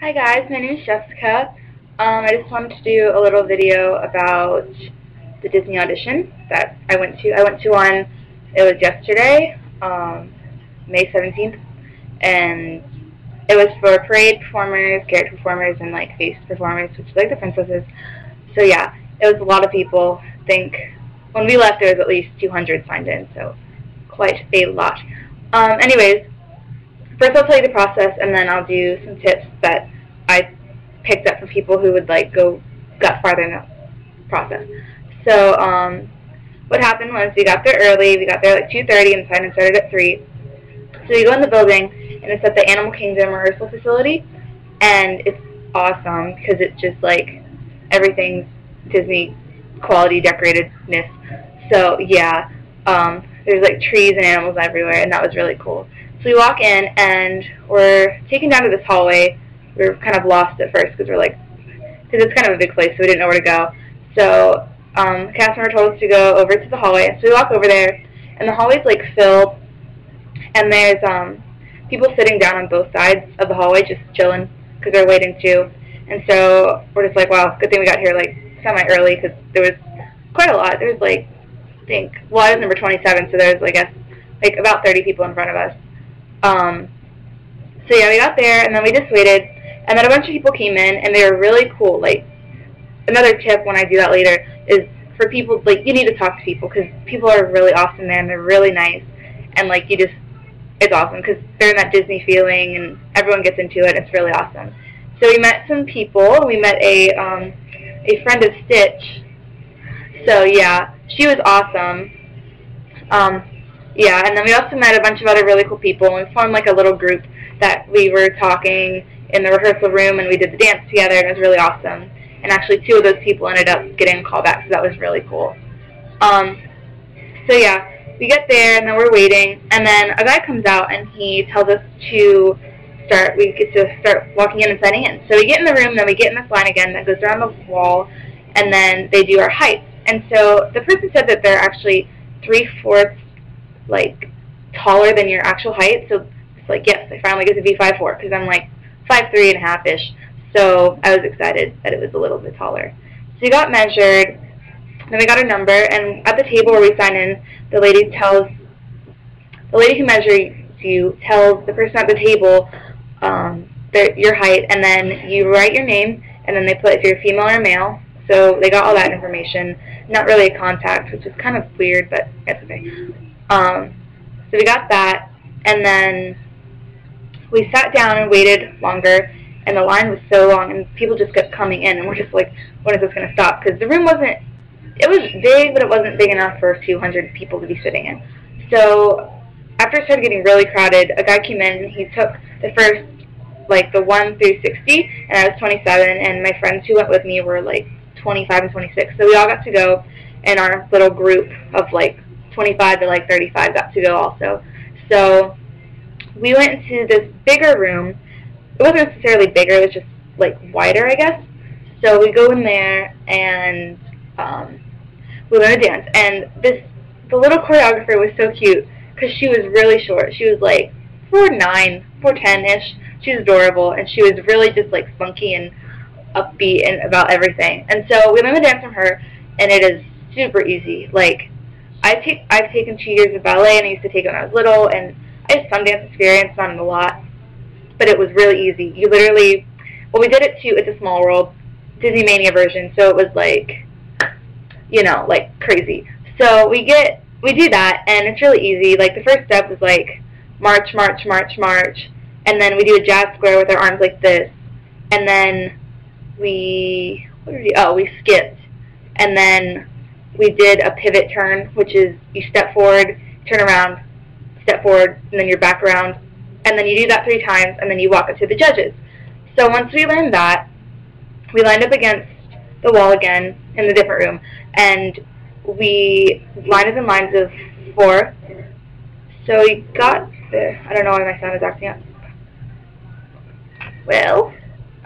Hi guys, my name is Jessica. I just wanted to do a little video about the Disney audition that I went to. It was yesterday, May 17th, and it was for parade performers, character performers, and like face performers, which is like the princesses. So yeah, it was a lot of people. I think when we left there was at least 200 signed in, so quite a lot. Anyways, first I'll tell you the process, and then I'll do some tips that I picked up from people who would got farther in the process. So what happened was we got there early. We got there like 2:30 and the sign-in started at 3. So you go in the building, and it's at the Animal Kingdom rehearsal facility, and it's awesome because it's just like everything's Disney quality decoratedness. So yeah, there's like trees and animals everywhere, and that was really cool. So we walk in, and we're taken down to this hallway. We were kind of lost at first because it's kind of a big place, so we didn't know where to go. So the cast member told us to go over to the hallway. So we walk over there, and the hallway's like filled, and there's people sitting down on both sides of the hallway just chilling because they're waiting too. And so we're just like, wow, good thing we got here like semi-early because there was quite a lot. There was like, I was number 27, so there was, I guess, like about 30 people in front of us. So yeah, we got there, and then we just waited, and then a bunch of people came in, and they were really cool. Like, another tip when I do that later is for people, like, you need to talk to people, because people are really awesome there, and they're really nice, and, like, it's awesome, because they're in that Disney feeling, and everyone gets into it, and it's really awesome. So we met some people. We met a friend of Stitch. So yeah, she was awesome. Yeah, and then we also met a bunch of other really cool people, and we formed like a little group that we were talking in the rehearsal room, and we did the dance together, and it was really awesome. And actually 2 of those people ended up getting a call back, so that was really cool. So yeah, we get there, and then we're waiting, and then a guy comes out, and he tells us to we get to start walking in and signing in. So we get in the room, then we get in this line again that goes around the wall, and then they do our heights. And so the person said that they're actually 3/4 like taller than your actual height. So it's like, yes, I finally get to be 5'4", because I'm like 5'3½-ish. So I was excited that it was a little bit taller. So we got measured, then we got a number, and at the table where we sign in, the lady who measures you tells the person at the table your height, and then you write your name, and then they put if you're female or male. So they got all that information. Not really a contact, which is kind of weird, but it's okay. So we got that, and then we sat down and waited longer, and the line was so long, and people just kept coming in, and we're just like, when is this going to stop? Because the room it was big, but it wasn't big enough for a few hundred people to be sitting in. So after it started getting really crowded, a guy came in, and he took the first, like the 1 through 60, and I was 27, and my friends who went with me were like 25 and 26, so we all got to go, and our little group of like 25 to like 35 got to go also. So we went into this bigger room. It wasn't necessarily bigger, it was just like wider, I guess. So we go in there, and we learn to dance, and the little choreographer was so cute because she was really short. She was like 4'9", 4'10"-ish. She was adorable, and she was really just like spunky and upbeat and about everything. And so we learned the dance from her, and it is super easy. Like, I've taken 2 years of ballet, and I used to take it when I was little, and I have some dance experience, not a lot, but it was really easy. You literally, well, we did it too. It's a Small World Disney Mania version, so it was like, you know, like crazy. So we do that, and it's really easy. Like, the first step is like march, march, march, march, and then we do a jazz square with our arms like this, and then we skipped, and then we did a pivot turn, which is you step forward, turn around, step forward, and then you're back around, and then you do that 3 times, and then you walk up to the judges. So once we learned that, we lined up against the wall again in the different room, and we lined up in lines of 4. So we got there. I don't know why my sound is acting up. Well,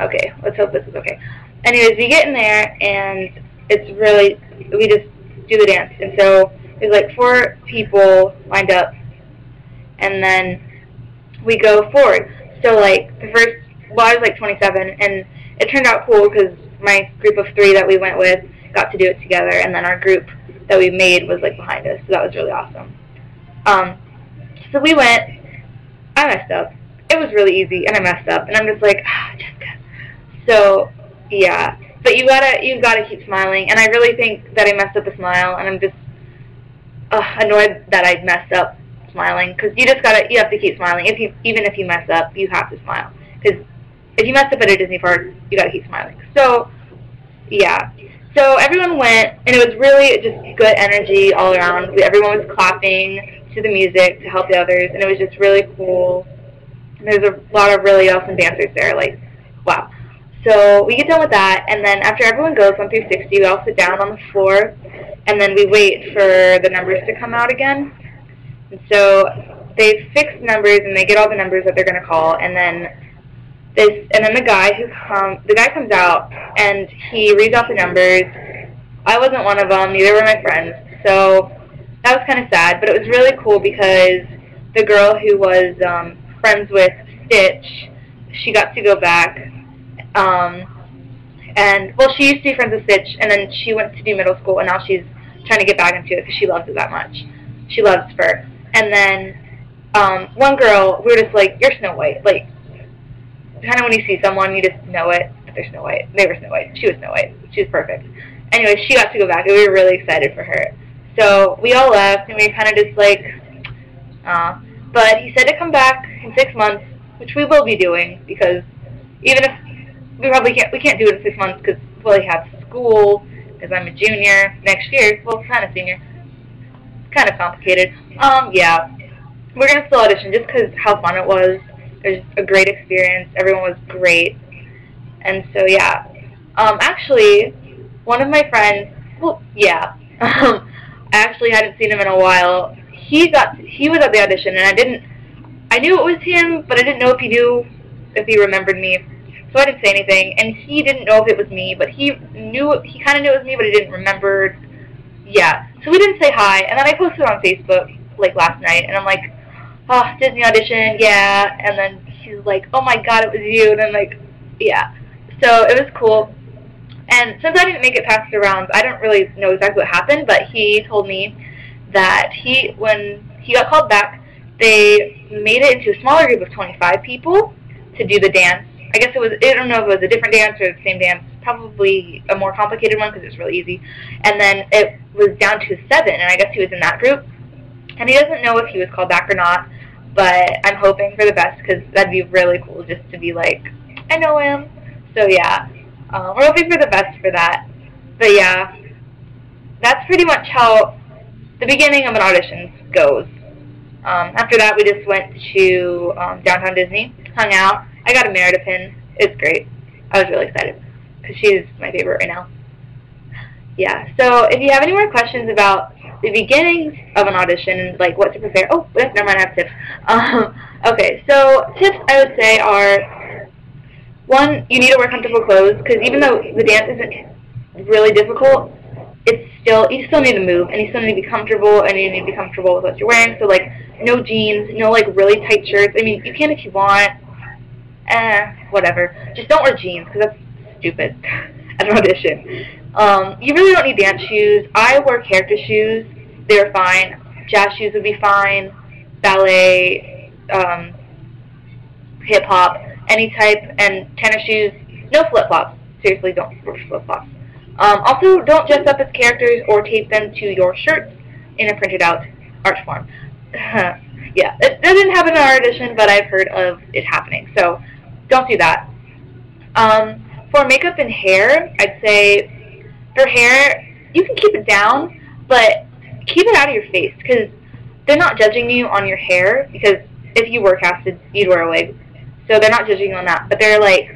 okay, let's hope this is okay. Anyways, we get in there, and it's really, we just do the dance. And so there's like 4 people lined up, and then we go forward. So like the first well, I was like 27, and it turned out cool because my group of 3 that we went with got to do it together, and then our group that we made was like behind us, so that was really awesome. So we went. I messed up. It was really easy, and I messed up, and I'm just like, Jessica. So yeah, but you gotta keep smiling, and I really think that I messed up a smile, and I'm just annoyed that I messed up smiling, because you have to keep smiling. Even if you mess up, you have to smile, because if you mess up at a Disney park, you gotta keep smiling. So yeah, so everyone went, and it was really just good energy all around. Everyone was clapping to the music to help the others, and it was just really cool. And there's a lot of really awesome dancers there, like, wow. So we get done with that, and then after everyone goes 1 through 60, we all sit down on the floor, and then we wait for the numbers to come out again. And so they fix numbers, and they get all the numbers that they're going to call, and then the guy comes out, and he reads off the numbers. I wasn't one of them, neither were my friends, so that was kind of sad, but it was really cool because the girl who was friends with Stitch, she got to go back. And, well, she used to be friends with Stitch, and then she went to do middle school, and now she's trying to get back into it because she loves it that much. She loves fur. And then one girl, we were just like, you're Snow White. Like, kind of when you see someone, you just know it, that they're Snow White. They were Snow White. She was Snow White. She was perfect. Anyway, she got to go back, and we were really excited for her. So we all left, and we were kind of just like, but he said to come back in 6 months, which we will be doing, because even if we can't do it in 6 months because we'll have school, because I'm a junior next year, well, kind of senior, kind of complicated. Yeah, we're going to still audition just because how fun it was. It was a great experience, everyone was great, and so yeah. Actually, one of my friends, well, yeah, I actually hadn't seen him in a while. He was at the audition, and I knew it was him, but I didn't know if he remembered me, so I didn't say anything, and he didn't know if it was me, but he kind of knew it was me, but he didn't remember, yeah, so we didn't say hi, and then I posted on Facebook, like, last night, and I'm like, oh, Disney audition, yeah, and then he's like, oh my god, it was you, and I'm like, yeah, so it was cool. And since I didn't make it past the rounds, I don't really know exactly what happened, but he told me that when he got called back, they made it into a smaller group of 25 people to do the dance. I guess I don't know if it was a different dance or the same dance, probably a more complicated one because it was really easy. And then it was down to 7, and I guess he was in that group. And he doesn't know if he was called back or not, but I'm hoping for the best because that'd be really cool just to be like, I know him. So yeah. We're hoping for the best for that. But yeah, that's pretty much how the beginning of an audition goes. After that, we just went to downtown Disney, hung out. I got a Merida pin. It's great. I was really excited because she's my favorite right now. Yeah, so if you have any more questions about the beginnings of an audition and like what to prepare, never mind, I have tips. Okay, so tips I would say are, 1, you need to wear comfortable clothes, because even though the dance isn't really difficult, you still need to move, and you still need to be comfortable, and you need to be comfortable with what you're wearing, so like, no jeans, no like really tight shirts. I mean, you can if you want, whatever. Just don't wear jeans, because that's stupid at an audition. You really don't need dance shoes. I wore character shoes. They were fine. Jazz shoes would be fine. Ballet, hip-hop, any type, and tennis shoes, no flip-flops. Seriously, don't wear flip-flops. Also, don't dress up as characters or tape them to your shirts in a printed out art form. Yeah, it didn't happen in our audition, but I've heard of it happening, so don't do that. For makeup and hair, I'd say for hair, you can keep it down, but keep it out of your face, because they're not judging you on your hair, because if you were casted, you'd wear a wig. So they're not judging you on that, but they're like,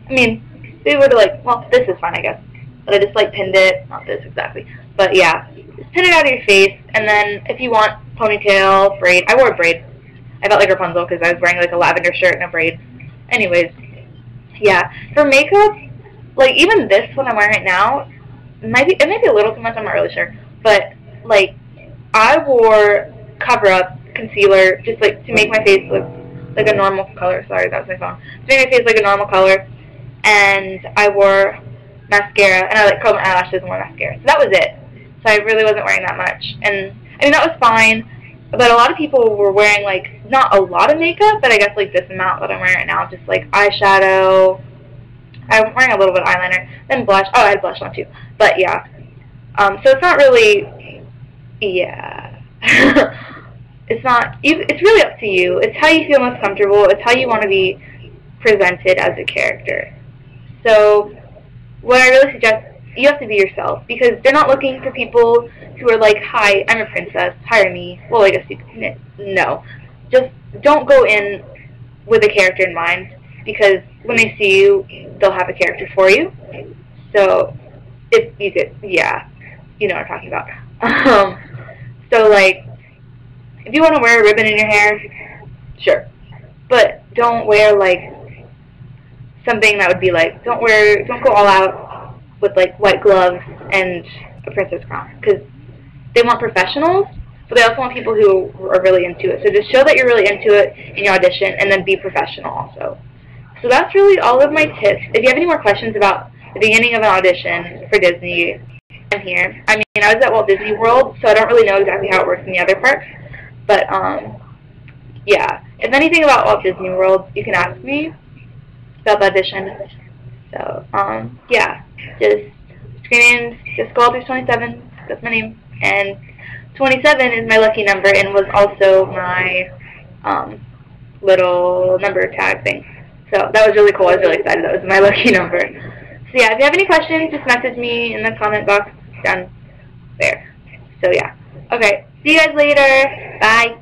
I mean, they were like, well, this is fine, I guess. But I just like pinned it, not this exactly. But yeah, just pin it out of your face, and then if you want ponytail, braid, I wore a braid. I felt like Rapunzel because I was wearing like a lavender shirt and a braid. Anyways, yeah, for makeup, like even this one I'm wearing right now, it might be a little too much, I'm not really sure. But like, I wore cover-up concealer just like to make my face look like a normal color. Sorry, that was my phone. Just made my face like a normal color, and I wore mascara, and I like curled my eyelashes and wore mascara. So that was it. So I really wasn't wearing that much, and I mean that was fine. But a lot of people were wearing like not a lot of makeup, but I guess like this amount that I'm wearing right now, just like eyeshadow. I'm wearing a little bit of eyeliner, then blush. Oh, I had blush on too. But yeah, so it's not really, yeah. It's not. It's really up to you. It's how you feel most comfortable. It's how you want to be presented as a character. So what I really suggest, you have to be yourself, because they're not looking for people who are like, hi, I'm a princess, hire me. Well, I guess you can, no. Just don't go in with a character in mind, because when they see you, they'll have a character for you. So, if you could, yeah, you know what I'm talking about. So like, if you want to wear a ribbon in your hair, sure. But don't wear like something that would be like, don't go all out with like white gloves and a princess crown, because they want professionals, but they also want people who are really into it. So just show that you're really into it in your audition, and then be professional also. So that's really all of my tips. If you have any more questions about the beginning of an audition for Disney, I'm here. I mean, I was at Walt Disney World, so I don't really know exactly how it works in the other parks. But, yeah. If anything about Walt Disney World, you can ask me about the audition. So, yeah. Just screen in, just go all through 27. That's my name. And 27 is my lucky number, and was also my, little number tag thing. So that was really cool. I was really excited. That was my lucky number. So yeah, if you have any questions, just message me in the comment box down there. So yeah. Okay. See you guys later. Bye.